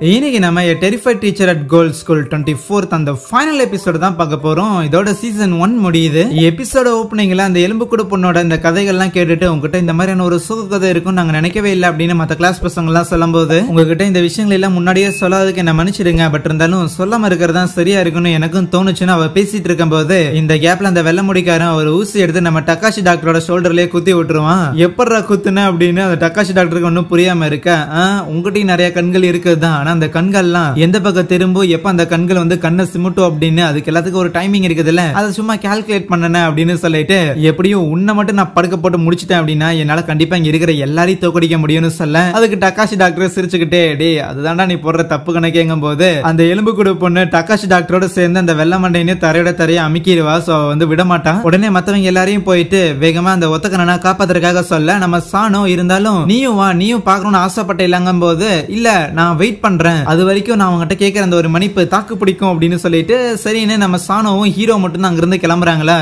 இன்னைக்கு நம்ம terrified teacher at cold school 24th அந்த ஃபைனல் எபிசோட் தான் பார்க்க போறோம். இதோட சீசன் 1 முடியுது. எபிசோட ஓப்பனிங்ல அந்த எலும்புக்கூடு பொண்ணோட இந்த கதைகள்லாம் கேட்டுட்டு உங்ககிட்ட இந்த மாதிரியான ஒரு சுக கதை இருக்கும் நாங்க நினைக்கவே இல்லை அப்படின்னு மத்த கிளாஸ் பசங்க எல்லாம் சொல்லும்போது உங்ககிட்ட இந்த விஷயங்கள் எல்லாம் முன்னாடியே சொல்லாததுக்கு என்ன மன்னிச்சிடுங்க, பட் இருந்தாலும் சொல்லாம இருக்கிறதா சரியா இருக்குன்னு எனக்கும் தோணுச்சுன்னு அவ பேசிட்டு இருக்கும் போது இந்த கேப்ல அந்த வெள்ள முடிக்காரன் ஒரு ஊசி எடுத்து நம்ம டக்காஷி டாக்டரோட ஷோல்டர்லயே குத்தி விட்டுருவான். எப்படா குத்துன அப்படின்னு அந்த டக்காஷி டாக்டருக்கு ஒன்னும் புரியாம இருக்க, உங்ககிட்டயும் நிறைய கண்கள் இருக்குதுதான், அந்த கண்கள்லாம் எந்த பக்கம் திரும்ப எப்ப அந்த கண்கள் வந்து கண்ணை சிமுட்டும் அப்படின்னு அதுக்கு எல்லாத்துக்கும் ஒரு டைமிங் இருக்குதுல்ல, அதை சும்மா கால்குலேட் பண்ணன அப்படின்னு சொல்லிட்டு எப்படியும் உன்னை மட்டும் நான் படுக்க போட்டு முடிச்சிட்டேன் அப்படின்னா என்னால கண்டிப்பா இங்க இருக்கிற எல்லாரையும் தோக்கடிக்க முடியும்னு சொல்ல அதுக்கு டக்காஷி டாக்டர் சிரிச்சுக்கிட்டே டே அதுதான்டா நீ போடுற தப்பு கணக்கேங்கும் போது அந்த எலும்பு கூட பொண்ணு டக்காஷி டாக்டரோட சேர்ந்து அந்த வெள்ள மண்டையினு தரையோட தரைய அமைக்கிடுவா. சோ வந்து விட மாட்டான். உடனே மத்தவங்க எல்லாரையும் போயிட்டு வேகமா அந்த ஒத்த கண்ணனை காப்பாத்துறதுக்காக சொல்ல நம்ம சாணோ இருந்தாலும் நீயும் வா நீயும் பாக்கணும்னு ஆசைப்பட்ட இல்லங்கும் போது இல்ல நான் வெயிட் பண்றேன், அது வரைக்கும் நான் அவங்ககிட்ட கேட்கிற அந்த ஒரு மன்னிப்பு தாக்கு பிடிக்கும் அப்படின்னு சொல்லிட்டு சரின்னு நம்ம சாணோவும் ஹீரோ மட்டும் தான் அங்கிருந்து கிளம்புறாங்களா.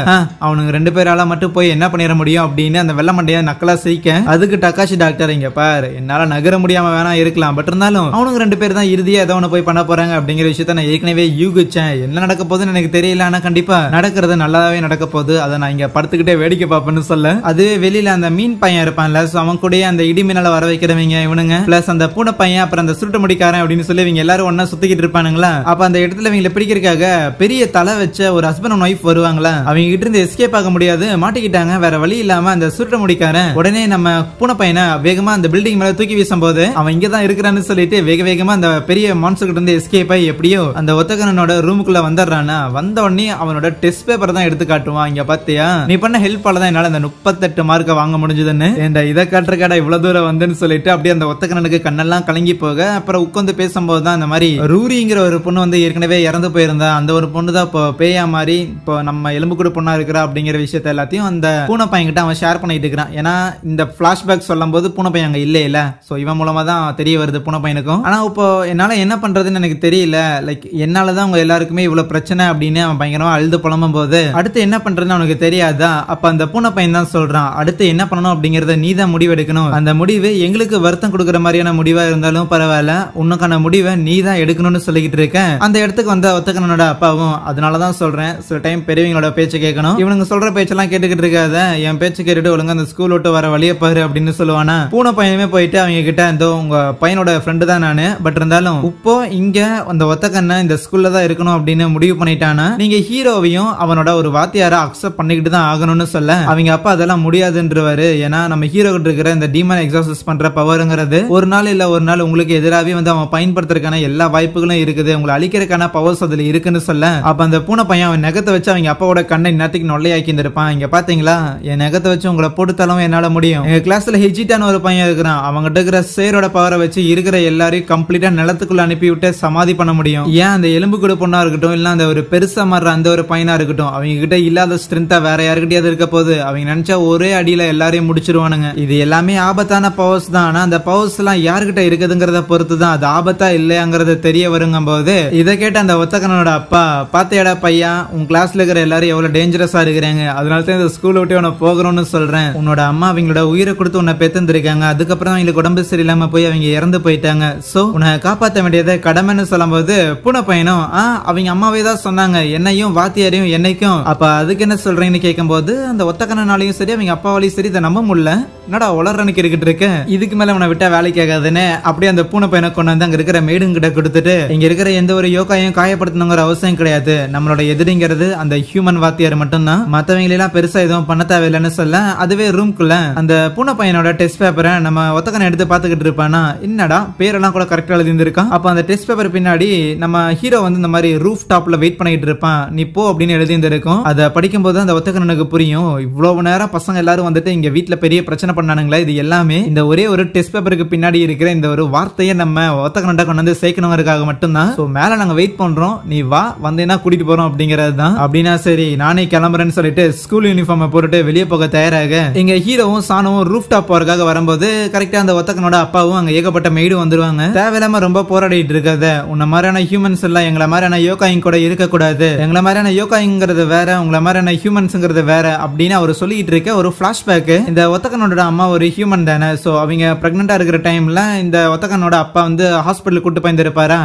அவனுங்க ரெண்டு பேரால மட்டும் போய் என்ன பண்ணிட முடியும் அப்படின்னு அந்த வெள்ள மண்டைய நக்கலா சிரிக்க அதுக்கு டக்காஷி டாக்டர் இங்க பாரு என்னால நகர முடியாம வேணா இருக்கலாம், பட் இருந்தாலும் அவனுங்க ரெண்டு பேர் தான் இறுதியா ஏதோ ஒண்ணு போய் பண்ண போறாங்க அப்படிங்கிற விஷயத்த நான் ஏற்கனவே யூகிச்சேன். என்ன நடக்க போகுதுன்னு எனக்கு தெரியல, ஆனா கண்டிப்பா நடக்கிறது நல்லாவே நடக்க போகுது, அதை நான் இங்க படுத்துக்கிட்டே வேடிக்கை பார்ப்பேன்னு சொல்ல அதுவே வெளியில அந்த மீன் பையன் இருப்பான்ல, அவன் கூட அந்த இடி மின்னல வர வைக்கிறவங்க இவனுங்க பிளஸ் அந்த பூனை பையன் அப்புறம் அந்த சுருட்டு முடிக்காரன் அப்படின்னு சொல்லி இவங்க எல்லாரும் ஒன்னா சுத்திக்கிட்டு இருப்பானுங்களா. அப்ப அந்த இடத்துல இவங்களை பிடிக்கிறதுக்காக பெரிய தலை வச்ச ஒரு ஹஸ்பண்ட் அண்ட் ஒய்ஃப் வருவாங்களா. அவங்க கிட்ட இருந்து எஸ்கேப் ஆக முடியாது, மாட்டிக்கிட்டாங்க. வேற வழி இல்லாம அந்த சுருட்ட முடிக்காரன் உடனே நம்ம பூனை பையனை வேகமா அந்த பில்டிங் மேல தூக்கி வீசும் போது அவன் இங்கதான் இருக்கிறான்னு சொல்லிட்டு வேக வேகமா அந்த பெரிய மான்ஸ்டர் கிட்ட இருந்து எஸ்கேப் ஆகி எப்படியோ அந்த ஒத்தகனனோட ரூமுக்குள்ள வந்துடுறானா. வந்த உடனே அவனோட டெஸ்ட் பேப்பர் தான் எடுத்து காட்டுவான். இங்க பாத்தியா நீ பண்ண ஹெல்ப்பால தான் என்னால அந்த 38 மார்க்க வாங்க முடிஞ்சதுன்னு இதை காட்டுறக்காடா இவ்வளவு தூரம் வந்துன்னு சொல்லிட்டு அப்படியே அந்த ஒத்தகனனுக்கு கண்ணெல்லாம் கலங்கி போக அப்புறம் உட்காந்து பேசும்போது தான் இந்த மாதிரி ரூரிங்கிற ஒரு பொண்ணு வந்து ஏற்கனவே இறந்து போயிருந்தா அந்த ஒரு பொண்ணு தான் இப்போ பேயா மாதிரி இப்போ நம்ம எலும்புக்கூட பொண்ணா இருக்கிறா அப்படிங்கிற விஷயத்த எல்லாத்தையும் அந்த பூனை பையன் கிட்ட அவன் ஷேர் பண்ணிட்டு இருக்கிறான். ஏன்னா இந்த பிளாஷ்பேக் சொல்லும் போது பூனை பையன் அங்க இல்ல சோ இவன் மூலமா தான் தெரிய வருது பூனை பையனுக்கும். ஆனா இப்போ என்னால என்ன பண்றதுன்னு எனக்கு தெரியல, லைக் என்னாலதான் உங்க எல்லாருக்குமே இவ்வளவு பிரச்சனை அப்படின்னு அவன் பயங்கரமா அழுது புலம்பும் போது அடுத்து என்ன பண்றதுன்னு அவனுக்கு தெரியாதா. அப்ப அந்த பூனை பையன் தான் சொல்றான் அடுத்து என்ன பண்ணணும் அப்படிங்கறத நீ தான் முடிவெடுக்கணும், அந்த முடிவு எங்களுக்கு வருத்தம் கொடுக்குற மாதிரியான முடிவா இருந்தாலும் பரவாயில்ல, உனக்கான முடிவை நீ தான் எடுக்கணும்னு சொல்லிக்கிட்டு இருக்கேன். அந்த இடத்துக்கு வந்த ஒத்தகனோட அப்பாவும் அதனாலதான் சொல்றேன் சில டைம் பெரியவங்களோட பேச்சு கேட்கணும், இவனுங்க சொல்ற பேச்செல்லாம் கேட்டுக்கிட்டு இருக்காத, என் பேச்சு கேட்டுட்டு ஒழுங்கா அந்த ஸ்கூல் விட்டு வர வழிய பாரு அப்படின்னு சொல்லுவானா. பூனை பையனுமே போயிட்டு அவங்க கிட்ட இந்த உங்க பையனோட ஃப்ரெண்டு தான் நானு, பட் இருந்தாலும் இப்போ இங்க அந்த ஒத்தகண்ண இந்த ஸ்கூல்ல தான் இருக்கணும் அப்படின்னு முடிவு பண்ணிட்டானா, நீங்க ஹீரோவையும் அவனோட ஒரு வாத்தியார அக்செப்ட் பண்ணிக்கிட்டு தான் ஆகணும்னு சொல்ல அவங்க அப்பா அதெல்லாம் முடியாதுன்றவாரு. ஏன்னா நம்ம ஹீரோ கிட்ட இருக்கிற இந்த டீமன் எக்ஸார்சைஸ் பண்ற பவர்ங்கிறது ஒரு நாள் இல்ல ஒரு நாள் உங்களுக்கு எதிராகவே வந்து அவன் பயன்படுத்துறதுக்கான எல்லா வாய்ப்புகளும் இருக்குது, உங்களை அழிக்கிறதுக்கான பவர்ஸ் அதுல இருக்குன்னு சொல்ல அப்ப அந்த பூனை பையன் அவன் நகத்தை வச்சு அவங்க அப்பாவோட கண்ணை நேரத்துக்கு நொல்லையாக்கி இருந்திருப்பான். இங்க பாத்தீங்களா என் நகத்தை வச்சு உங்களை போட்டுத்தாலும் என்னால முடியும். எங்க கிளாஸ்ல ஹெஜிட்டான ஒரு பையன் இருக்கிறான், அவங்ககிட்ட இருக்கிற சேரோட பவரை வச்சு இருக்கிற எல்லாரையும் கம்ப்ளீட்டா நிலத்துக்குள்ள அனுப்பி விட்டு சமாதி பண்ண முடியும். ஏன் அந்த எலும்பு கூட பொண்ணா இருக்கட்டும் இல்ல அந்த ஒரு பெருசா மாறுற அந்த ஒரு பையனா இருக்கட்டும் அவங்க கிட்ட இல்லாத ஸ்ட்ரென்த்தா வேற யாருக்கிட்டயாவது இருக்க போது அவங்க நினைச்சா ஒரே அடியில எல்லாரையும் முடிச்சிருவானுங்க. இது எல்லாமே ஆபத்தான பவர்ஸ் தான், ஆனா அந்த பவர்ஸ் எல்லாம் யாருக்கிட்ட இருக்குதுங்கிறத பொறுத்து தான் அது ஆபத்தா இல்லையாங்கிறது தெரிய வருங்கும் போது இதை கேட்ட அந்த ஒத்தகனோட அப்பா பாத்தியாடா பையா உன் கிளாஸ்ல இருக்கிற எல்லாரும் எவ்வளவு டேஞ்சரஸா இருக்கிறாங்க, அதனால தான் இந்த ஸ்கூல் விட்டு உன்னை போகணும்னு சொல்றேன். உன்னோட அம்மா அவங்களோட உயிரை கொடுத்து உன்னை பெத்திருக்காங்க, அதுக்கப்புறம் அவங்களுக்கு உடம்பு சரியில்லாம போய் அவங்க இறந்து போயிட்டாங்க, சோ உன்னை காப்பாற்ற வேண்டியதை கடமைன்னு சொல்லும் போது பூனை பையனும் அவங்க அம்மாவே தான் சொன்னாங்க என்னையும் வாத்தியாரையும் என்னைக்கும், அப்ப அதுக்கு என்ன சொல்றீங்கன்னு கேட்கும் போது அந்த ஒத்தகனாலையும் சரி அவங்க அப்பாவாலையும் சரி இதை நம்ப முடியல, என்னடா உளறனுக்கு இருக்கிட்டு இருக்கு, இதுக்கு மேல உன்னை விட்டா வேலைக்கு ஆகாதுன்னு அப்படியே அந்த பூனை பையனை கொண்டு வந்து அங்க இருக்கிற மேடுங்க கிட்ட கொடுத்துட்டு இங்க இருக்கிற எந்த ஒரு யோகாவையும் காயப்படுத்தணுங்கிற அவசியம் கிடையாது, நம்மளோட எதிரிங்கிறது அந்த ஹியூமன் வாத்தியார் மட்டும்தான், மத்தவங்க எல்லாம் பெருசா எதுவும் பண்ண தேவையில்லைன்னு சொல்ல அதுவே ரூம்குள்ள அந்த பூனை பையனோட டெஸ்ட் பேப்பரை நம்ம ஒத்தகனை எடுத்து பாத்துக்கிட்டு இருப்பானா, என்னடா பேரெல்லாம் கூட கரெக்டா எழுதி இருக்கான். அப்ப அந்த டெஸ்ட் பேப்பர் பின்னாடி நம்ம ஹீரோ வந்து இந்த மாதிரி ரூஃப் டாப்ல வெயிட் பண்ணிட்டு இருப்பான், நீ போ அப்படின்னு எழுதி இருக்கும். அதை படிக்கும் போது அந்த ஒத்தகனுக்கு புரியும் இவ்வளவு நேரம் பசங்க எல்லாரும் வந்துட்டு இங்க வீட்டுல பெரிய பிரச்சனை பண்ணானுங்களா, இது எல்லாமே இந்த ஒரே ஒரு டெஸ்ட் பேப்பருக்கு பின்னாடி இருக்கிற இந்த ஒரு வார்த்தையை நம்ம ஒத்தகன ஒத்தக்கனண்டா கொண்டு வந்து சேர்க்கணுங்கிறதுக்காக மட்டும்தான். சோ மேல நாங்க வெயிட் பண்றோம், நீ வா, வந்தேன்னா கூட்டிட்டு போறோம் அப்படிங்கறது தான். அப்படின்னா சரி நானே கிளம்புறேன்னு சொல்லிட்டு ஸ்கூல் யூனிஃபார்ம் போட்டுட்டு வெளியே போக தயாராக எங்க ஹீரோவும் சானுவும் ரூஃப் டாப் போறதுக்காக வரும்போது கரெக்டா அந்த ஒத்தக்கனோட அப்பாவும் அங்க ஏகப்பட்ட மெய்டு வந்துருவாங்க. தேவையில்லாம ரொம்ப போராடிட்டு இருக்காத, உன்ன மாதிரியான ஹியூமன்ஸ் எல்லாம் எங்களை மாதிரியான யோகாயிங் கூட இருக்க கூடாது, எங்களை மாதிரியான யோகாயிங்கிறது வேற, உங்களை மாதிரியான ஹியூமன்ஸ்ங்கிறது வேற அப்படின்னு அவர் சொல்லிட்டு இருக்க ஒரு பிளாஷ்பேக். இந்த ஒத்தக்கனோட அம்மா ஒரு ஹியூமன் தானே, சோ அவங்க பிரெக்னெண்டா இருக்கிற டைம்ல இந்த ஒத்தக்கனோட அப்பா வந்து ஹாஸ்பிட்டல் கூட்டு போயிருந்திருப்பாரா,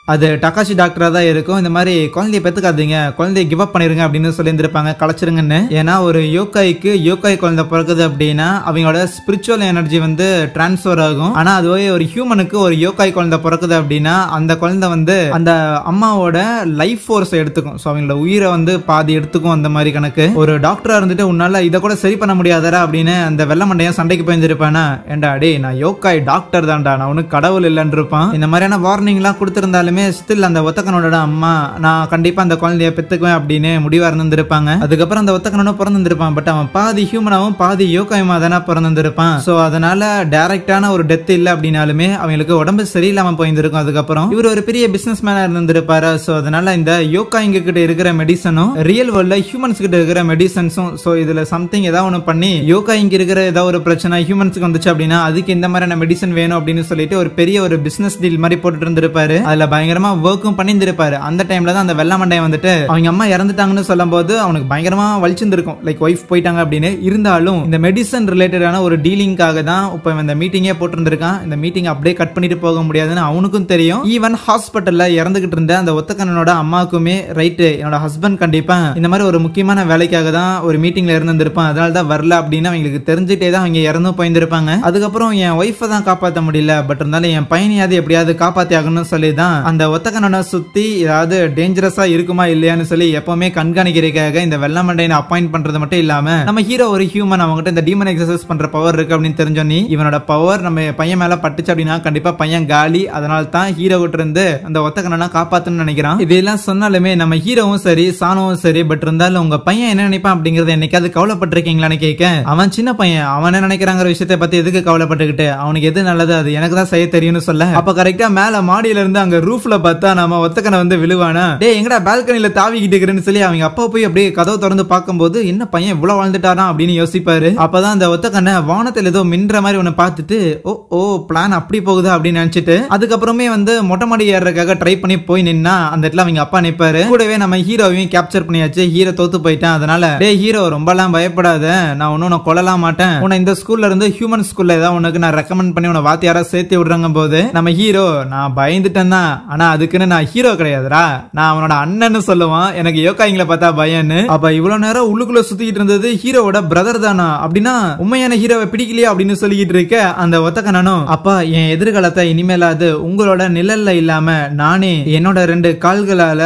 அது டகாஷி டாக்டரா தான் இருக்கும். இந்த மாதிரி குழந்தைய பெத்துக்காதீங்க, குழந்தைய கிவ் அப் பண்ணிருங்க அப்படின்னு சொல்லியிருந்திருப்பாங்க, கலைச்சிருங்கன்னு. ஏன்னா ஒரு யோகாய் குழந்தை பிறக்குது அப்படின்னா அவங்களோட ஸ்பிரிச்சுவல் எனர்ஜி வந்து டிரான்ஸ்பர் ஆகும். ஆனா அதுவே ஒரு ஹியூமனுக்கு ஒரு யோகாய் குழந்தை பிறக்குது அப்படின்னா அந்த குழந்தை வந்து அந்த அம்மாவோட லைஃப் ஃபோர்ஸ் எடுத்துக்கும். ஸோ அவங்களோட உயிரை வந்து பாதி எடுத்துக்கும். அந்த மாதிரி கணக்கு. ஒரு டாக்டரா இருந்துட்டு உன்னால இதை கூட சரி பண்ண முடியாதரா அப்படின்னு அந்த வெள்ள மண்டையா சண்டைக்கு போயிருந்திருப்பானா, ஏண்டா டே நான் யோகாய் டாக்டர் தான்டா, நான் ஒன்னும் கடவுள் இல்லைன்னு இருப்பான். இந்த மாதிரியான வார்னிங் எல்லாம் கொடுத்திருந்தாலும் ஸ்டில் அந்த ஒத்தக்கனோட அம்மா நான் கண்டிப்பா அந்த குழந்தைய பெத்துக்குவேன் அப்படின்னு முடிவா இருந்திருப்பாங்க. அதுக்கப்புறம் அந்த ஒத்தக்கனோட பிறந்திருப்பான். பட் அவன் பாதி ஹியூமனாவும் பாதி யோகாயமா தானே பிறந்திருப்பான். சோ அதனால டைரக்டான ஒரு டெத் இல்ல அப்படின்னாலுமே அவங்களுக்கு உடம்பு சரியில்லாம போயிருந்திருக்கும். அதுக்கப்புறம் இவர் ஒரு பெரிய பிசினஸ் மேனா இருந்திருப்பாரு. சோ அதனால இந்த யோகாயிங்க கிட்ட இருக்கிற மெடிசனும் ரியல் வேர்ல்ட்ல ஹியூமன்ஸ் கிட்ட இருக்கிற மெடிசன்ஸும் சோ இதுல சம்திங் ஏதாவது ஒண்ணு பண்ணி யோகாயிங்க இருக்கிற ஏதாவது ஒரு பிரச்சனை ஹியூமன்ஸ்க்கு வந்துச்சு அப்படின்னா அதுக்கு இந்த மாதிரியான மெடிசன் வேணும் அப்படின்னு சொல்லிட்டு ஒரு பெரிய ஒரு பிசினஸ் டீல் மாதிரி போட்டுட்டு இருந்திருப்பாரு. அதுல பயங்கரமா வர்க்கும் பண்ணியிருந்திருப்பாரு. அந்த டைம்ல தான் அந்த வெள்ள மண்டையை வந்துட்டு அவங்க அம்மா இறந்துட்டாங்கன்னு சொல்லும் போது அவனுக்கு பயங்கரமா வலிச்சிருந்திருக்கும், லைக் ஒய்ஃப் போயிட்டாங்க அப்படின்னு. இருந்தாலும் இந்த மெடிசன் ரிலேட்டடான ஒரு டீலிங்காக தான் இப்ப இந்த மீட்டிங்கே போட்டிருந்திருக்கான். இந்த மீட்டிங் அப்படியே கட் பண்ணிட்டு போக முடியாதுன்னு அவனுக்கும் தெரியும். ஈவன் ஹாஸ்பிட்டல்ல இறந்துகிட்டு இருந்த அந்த ஒத்தக்கனோட அம்மாவுக்குமே ரைட், என்னோட ஹஸ்பண்ட் கண்டிப்பா இந்த மாதிரி ஒரு முக்கியமான வேலைக்காக தான் ஒரு மீட்டிங்ல இருந்திருப்பான், அதனால தான் வரல அப்படின்னு அவங்களுக்கு தெரிஞ்சுட்டே தான் அவங்க இறந்து போயிருந்திருப்பாங்க. அதுக்கப்புறம் என் ஒய்ஃபை தான் காப்பாற்ற முடியல, பட் இருந்தாலும் என் பையனையாவது எப்படியாவது காப்பாத்தி ஆகணும்னு சொல்லி தான் அந்த ஒத்தக்கனோட சுத்தி ஏதாவது டேஞ்சரஸா இருக்குமா இல்லையான்னு சொல்லி எப்பவுமே கண்காணிக்கிறதுக்காக இந்த வெள்ளமண்டையை அப்பாயிண்ட் பண்றது மட்டும் இல்லாம நம்ம ஹீரோ ஒரு ஹியூமன், அவங்ககிட்ட இந்த டீமன் எக்ஸசைஸ் பண்ற பவர் இருக்கு அப்படின்னு தெரிஞ்சோன்னே இவனோட பவர் நம்ம பையன் மேல பட்டுச்சு அப்படின்னா கண்டிப்பா பையன் காலி. அதனால தான் ஹீரோ கிட்ட இருந்து அந்த ஒத்தக்கனோட காப்பாத்தணும்னு நினைக்கிறான். இதெல்லாம் சொன்னாலுமே நம்ம ஹீரோவும் சரி சானுவும் சரி, பட் இருந்தாலும் உங்க பையன் என்ன நினைப்பான் அப்படிங்கறத என்னைக்காவது கவலைப்பட்டிருக்கீங்களான்னு கேட்க, அவன் சின்ன பையன், அவன் என்ன நினைக்கிறாங்கிற விஷயத்தை பத்தி எதுக்கு கவலைப்பட்டுக்கிட்டு, அவனுக்கு எது நல்லது அது எனக்கு தான் செய்ய தெரியும்னு சொல்ல, அப்ப கரெக்டா மேல மாடியில இருந்து அங்க ரூஃப்ல பார்த்தா நம்ம ஒத்தக்கனை வந்து விழுவானா, டே எங்கடா பால்கனில தாவிக்கிட்டு இருக்கிறேன்னு சொல்லி அவங்க அப்பா போய் அப்படியே கதவு திறந்து பார்க்கும்போது என்ன பையன் இவ்வளவு வாழ்ந்துட்டாராம் அப்படின்னு யோசிப்பாரு. அப்பதான் அந்த ஒத்தக்கனை வானத்துல ஏதோ மின்ற மாதிரி ஒன்னு பார்த்துட்டு ஓ பிளான் அப்படி போகுது அப்படின்னு நினைச்சிட்டு அதுக்கப்புறமே வந்து மொட்டை மாடி ஏறதுக்காக ட்ரை பண்ணி போய் நின்னா அந்த இடத்துல அவங்க அப்பா நிப்பாரு. கூடவே நம்ம ஹீரோவையும் கேப்சர் பண்ணியாச்சு. ஹீரோ தோத்து போயிட்டான். அதனால டே ஹீரோ ரொம்ப எல்லாம் பயப்படாத, நான் ஒன்னும் கொல்லலாம் மாட்டேன், உன்னை இந்த ஸ்கூல்ல இருந்து ஹியூமன் ஸ்கூல்ல ஏதாவது உனக்கு நான் ரெக்கமெண்ட் பண்ணி உன்னை வாத்தியாரா சேர்த்து விடுறாங்க போது நம்ம ஹீரோ நான் பயந்துட்டேன் தான், ஆனா அதுக்குன்னு நான் ஹீரோ கிடையாதுடா, நான் அவனோட அண்ணன்னு சொல்லுவான், எனக்கு யோகாயிங்களை பார்த்தா பயன்னு. அப்ப இவ்வளவு நேரம் உள்ளுக்குள்ள சுத்திக்கிட்டு இருந்தது ஹீரோவோட பிரதர் தானா, அப்படின்னா உண்மையான ஹீரோவை பிடிக்கலையா அப்படின்னு சொல்லிக்கிட்டு இருக்க அந்த ஒத்தக்கனனும், அப்பா என் எதிர்காலத்தை இனிமேலாது உங்களோட நிழல்ல இல்லாம நானே என்னோட 2 கால்களால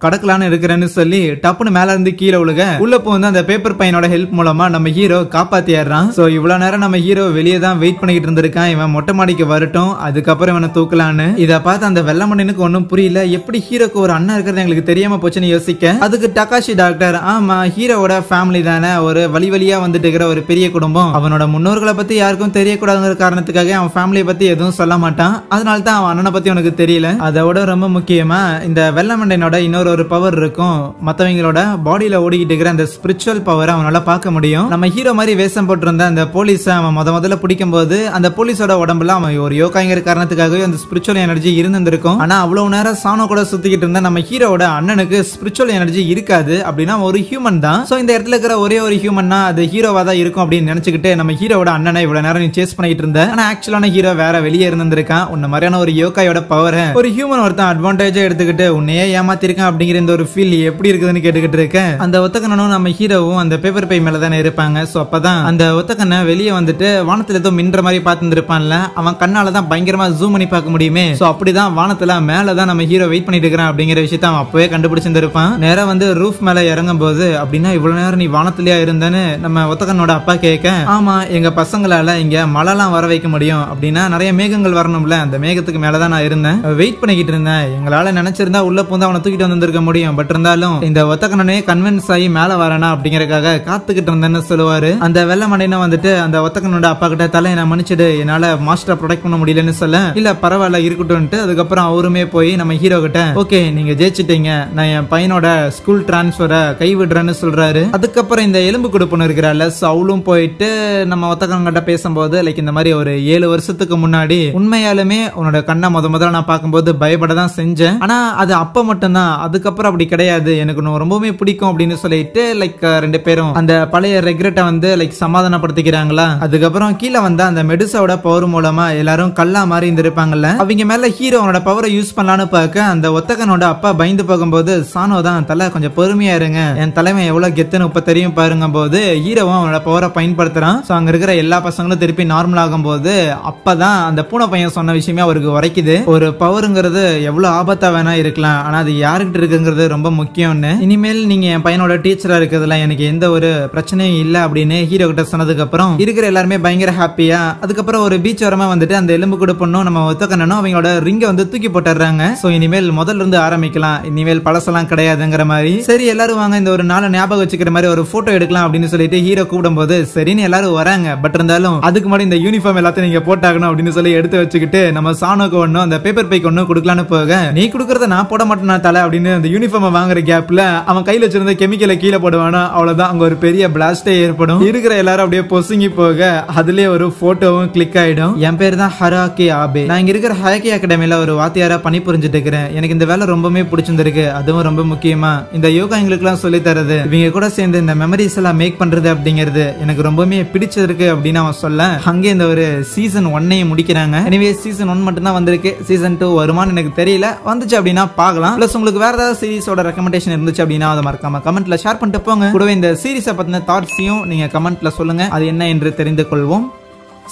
கடக்கலான்னு இருக்கிறேன்னு சொல்லி டப்புன்னு மேல இருந்து கீழே உழுக உள்ள போந்து அந்த பேப்பர் பையனோட ஹெல்ப் மூலமா நம்ம ஹீரோ காப்பாத்திடுறான். சோ இவ்வளவு நேரம் நம்ம ஹீரோ வெளியே தான் வெயிட் பண்ணிக்கிட்டு இருந்திருக்கான், இவன் மொட்டை மாடிக்கு வரட்டும் அதுக்கப்புறம் இவனை தூக்கலான்னு. இதை பார்த்து அந்த வெள்ளமண்ணனுக்கு ஒன்னும் புரியல, எப்படி ஹீரோக்கு ஒரு அண்ணன் இருக்கிறது எங்களுக்கு தெரியாம போச்சுன்னு யோசிக்க, அதுக்கு டகாஷி டாக்டர் ஆமா ஹீரோவோட ஃபேமிலி தானே, ஒரு வழியா வந்துட்டு இருக்கிற ஒரு பெரிய குடும்பம், அவனோட முன்னோர்களை பத்தி யாருக்கும் தெரியக்கூடாதுங்கிற காரணத்துக்காக அவன் ஃபேமிலியை பத்தி எதுவும் சொல்ல மாட்டான். அதனால தான் அவன் அண்ணனை பத்தி உனக்கு தெரியல. அதோட ரொம்ப முக்கியமா இந்த வெள்ளமண்டையனோட இன்னொரு ஒரு பவர் இருக்கும், மத்தவங்களோட பாடியில ஓடிக்கிட்டு இருக்கிற அந்த ஸ்பிரிச்சுவல் பவர் அவனால பார்க்க முடியும். நம்ம ஹீரோ மாதிரி வேஷம் போட்டிருந்த அந்த போலீஸை அவன் முதல்ல பிடிக்கும் போது அந்த போலீஸோட உடம்புல அவன் ஒரு யோகாங்கிற காரணத்துக்காகவே அந்த ஸ்பிரிச்சுவல் எனர்ஜி இருந்திருக்கும். ஆனா அவ்வளவு நேரம் சானோ கூட சுத்திக்கிட்டு இருந்த நம்ம ஹீரோவோட அண்ணனுக்கு ஸ்பிரிச்சுவல் எனர்ஜி இருக்காது, அப்படின்னா ஒரு ஹியூமன் தான். சோ இந்த இடத்துல இருக்கிற ஒரே ஒரு ஹியூமன்னா அது ஹீரோவா தான் இருக்கும் அப்படின்னு நினைச்சுக்கிட்டு நம்ம ஹீரோவோட அண்ணனை இவ்வளவு நேரம் நீ சேஸ் பண்ணிட்டு இருந்த, ஆனா ஆக்சுவலான ஹீரோ வேற வெளியே இருந்திருக்கான். உன்ன மாதிரியான ஒரு யோகாயோட பவர் ஒரு ஹியூமன் ஒருத்தன் அட்வான்டேஜா எடுத்துக்கிட்டு உன்னையே ஏமாத்திருக்கான் அப்படிங்கிற இந்த ஒரு ஃபீல் எப்படி இருக்குதுன்னு கேட்டுக்கிட்டு இருக்கேன். அந்த ஒத்தக்கனும் நம்ம ஹீரோவும் அந்த பேப்பர் பை மேல தானே இருப்பாங்க. சோ அப்பதான் அந்த ஒத்தக்கண்ணை வெளியே வந்துட்டு வானத்துல ஏதோ மின்ற மாதிரி பார்த்துருப்பான்ல, அவன் கண்ணால தான் பயங்கரமா ஜூம் பண்ணி பார்க்க முடியுமே. சோ அப்படிதான் வானத்துல மேலதான் நம்ம ஹீரோ வெயிட் பண்ணிட்டு இருக்கிறான் அப்படிங்கிற விஷயத்த அவன் அப்பவே கண்டுபிடிச்சிருந்திருப்பான். நேரா வந்து ரூஃப் மேல இறங்கும் போது அப்படின்னா இவ்வளவு நேரம் நீ வானத்திலேயே இருந்தேன்னு நம்ம ஒத்தக்கனோட அப்பா கேட்க, ஆமா எங்க பசங்களால இங்க மழைலாம் வர வைக்க முடியும் அப்படின்னா நிறைய மேகங்கள் வரணும்ல, அந்த மேகத்துக்கு மேலதான் நான் இருந்தேன், வெயிட் பண்ணிக்கிட்டு இருந்தேன். எங்களால நினைச்சிருந்தா உள்ள பூந்து அவனை தூக்கிட்டு வந்திருக்க முடியும், பட் இருந்தாலும் இந்த ஒத்தக்கனே கன்வின்ஸ் ஆகி மேல வரனா அப்படிங்கறக்காக காத்துக்கிட்டு இருந்தேன்னு சொல்லுவாரு. அந்த வெள்ளை மண்டைனா வந்துட்டு அந்த ஒத்தக்கனோட அப்பா கிட்ட தலை நான் மன்னிச்சிடு, என்னால மாஸ்டரை ப்ரொடெக்ட் பண்ண முடியலன்னு சொல்ல, இல்ல பரவாயில்ல இருக்கட்டும்ட்டு அதுக்கப்புறம் அவருமே போய் நம்ம ஹீரோ கிட்ட ஓகே நீங்க ஜெயிச்சிட்டீங்க, நான் என் பையனோட ஸ்கூல் டிரான்ஸ்பரை கைவிடுறேன்னு சொல்றாரு. அதுக்கப்புறம் இந்த எலும்பு கொடுப்புன்னு இருக்கிறாள் அவளும் போயிட்டு நம்ம ஒத்தக்கங்கிட்ட பேசும்போது லைக் இந்த மாதிரி ஒரு 7 வருஷத்துக்கு முன்னாடி உண்மையாலுமே உன்னோட கண்ணை முதல்ல நான் பார்க்கும்போது பயப்பட தான் செஞ்சேன், ஆனா அது அப்ப மட்டும்தான், அதுக்கப்புறம் அப்படி கிடையாது, எனக்கு ரொம்பவே பிடிக்கும் அப்படின்னு சொல்லிட்டு லைக் 2 பேரும் அந்த பழைய ரெக்ரெட்டை வந்து லைக் சமாதானப்படுத்திக்கிறாங்களா. அதுக்கப்புறம் கீழே வந்த அந்த மெடுசாவோட பவர் மூலமா எல்லாரும் கல்லா மாறி இருந்திருப்பாங்கல்ல, அவங்க மேல ஹீரோ அவனோட பவரை யூஸ் பண்ணலான்னு பார்க்க அந்த ஒத்தகனோட அப்பா பயந்து போகும்போது சானோ தான் தலை கொஞ்சம் பொறுமையா இருங்க, என் தலைமை எவ்வளவு கெத்துன்னு இப்ப தெரியும் பாருங்க போது ஹீரோவும் அவனோட பவரை பயன்படுத்துறான். சோ அங்க இருக்கிற எல்லா பசங்களும் திருப்பி நார்மல் ஆகும் போது அப்பதான் அந்த பூனை பையன் சொன்ன விஷயமே அவருக்கு உரைக்குது, ஒரு பவருங்கிறது எவ்வளவு ஆபத்தா வேணா இருக்கலாம், ஆனா அது யாருக்கிட்ட இருக்குங்கிறது ரொம்ப முக்கியம்னு, இனிமேல் நீங்க என் பையனோட டீச்சரா இருக்கிறதுல எனக்கு எந்த ஒரு பிரச்சனையும் இல்ல அப்படின்னு ஹீரோ கிட்ட சொன்னதுக்கு அப்புறம் இருக்கிற எல்லாருமே பயங்கர ஹாப்பியா. அதுக்கப்புறம் ஒரு பீச் ஓரமா வந்துட்டு அந்த எலும்பு கூட பொண்ணும் நம்ம ஒத்தக்கண்ணனும் அவங்களோட ரிங்க வந்து தூக்கி போட்டுறாங்க. சோ இனிமேல் முதல்ல இருந்து ஆரம்பிக்கலாம், இனிமேல் பழசெல்லாம் கிடையாதுங்கிற மாதிரி. சரி எல்லாரும் வாங்க இந்த ஒரு நாளை ஞாபகம் வச்சுக்கிற மாதிரி ஒரு போட்டோ எடுக்கலாம் அப்படின்னு சொல்லிட்டு ஹீரோ கூப்பிடும் போது சரின்னு எல்லாரும் வராங்க. பட் இருந்தாலும் அதுக்கு முன்னாடி இந்த யூனிஃபார்ம் எல்லாத்தையும் நீங்க போட்டாகணும் அப்படின்னு சொல்லி எடுத்து வச்சுக்கிட்டு நம்ம சானோக்கு ஒன்னும் அந்த பேப்பர் பைக்கு ஒன்னும் கொடுக்கலான்னு போக, நீ கொடுக்கறத நான் போட மாட்டேன் தலை அப்படின்னு அந்த யூனிஃபார்ம் வாங்குற கேப்ல அவன் கையில வச்சிருந்த கெமிக்கலை கீழே போடுவானா, அவ்வளவுதான் அங்க ஒரு பெரிய பிளாஸ்டே ஏற்படும். இருக்கிற எல்லாரும் அப்படியே பொசுங்கி போக அதுலயே ஒரு போட்டோவும் கிளிக் ஆயிடும். என் பேர் தான் ஹராக்கி ஆபே, நான் இங்க இருக்கிற ஹயாக்கி அகாடமில ஒரு வாத்தியாரா பணி புரிஞ்சுட்டு இருக்கிறேன், எனக்கு இந்த வேலை ரொம்பவே பிடிச்சிருக்கு, அதுவும் ரொம்ப முக்கியமா இந்த யோகா எங்களுக்கு எல்லாம் சொல்லி தரது, இவங்க கூட சேர்ந்து இந்த மெமரிஸ் எல்லாம் மேக் பண்றது அப்படிங்கிறது எனக்கு ரொம்பவே பிடிச்சிருக்கு அப்படின்னு அவன் சொல்ல, அங்கே இந்த ஒரு சீசன் 1 முடிக்கிறாங்க. எனவே சீசன் 1 மட்டும் தான் வந்திருக்கு, சீசன் 2 வருமானு எனக்கு தெரியல, வந்துச்சு அப்படின்னா பார்க்கலாம். பிளஸ் உங்களுக்கு வேற ஏதாவது சீரிஸோட ரெக்கமெண்டேஷன் இருந்துச்சு அப்படின்னா அதை மறக்காம கமெண்ட்ல ஷேர் பண்ணிட்டு போங்க. கூடவே இந்த சீரிஸை பத்தின தாட்ஸையும் நீங்க கமெண்ட்ல சொல்லுங்க, அது என்ன என்று தெரிந்து கொள்வோம்.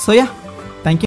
சோயா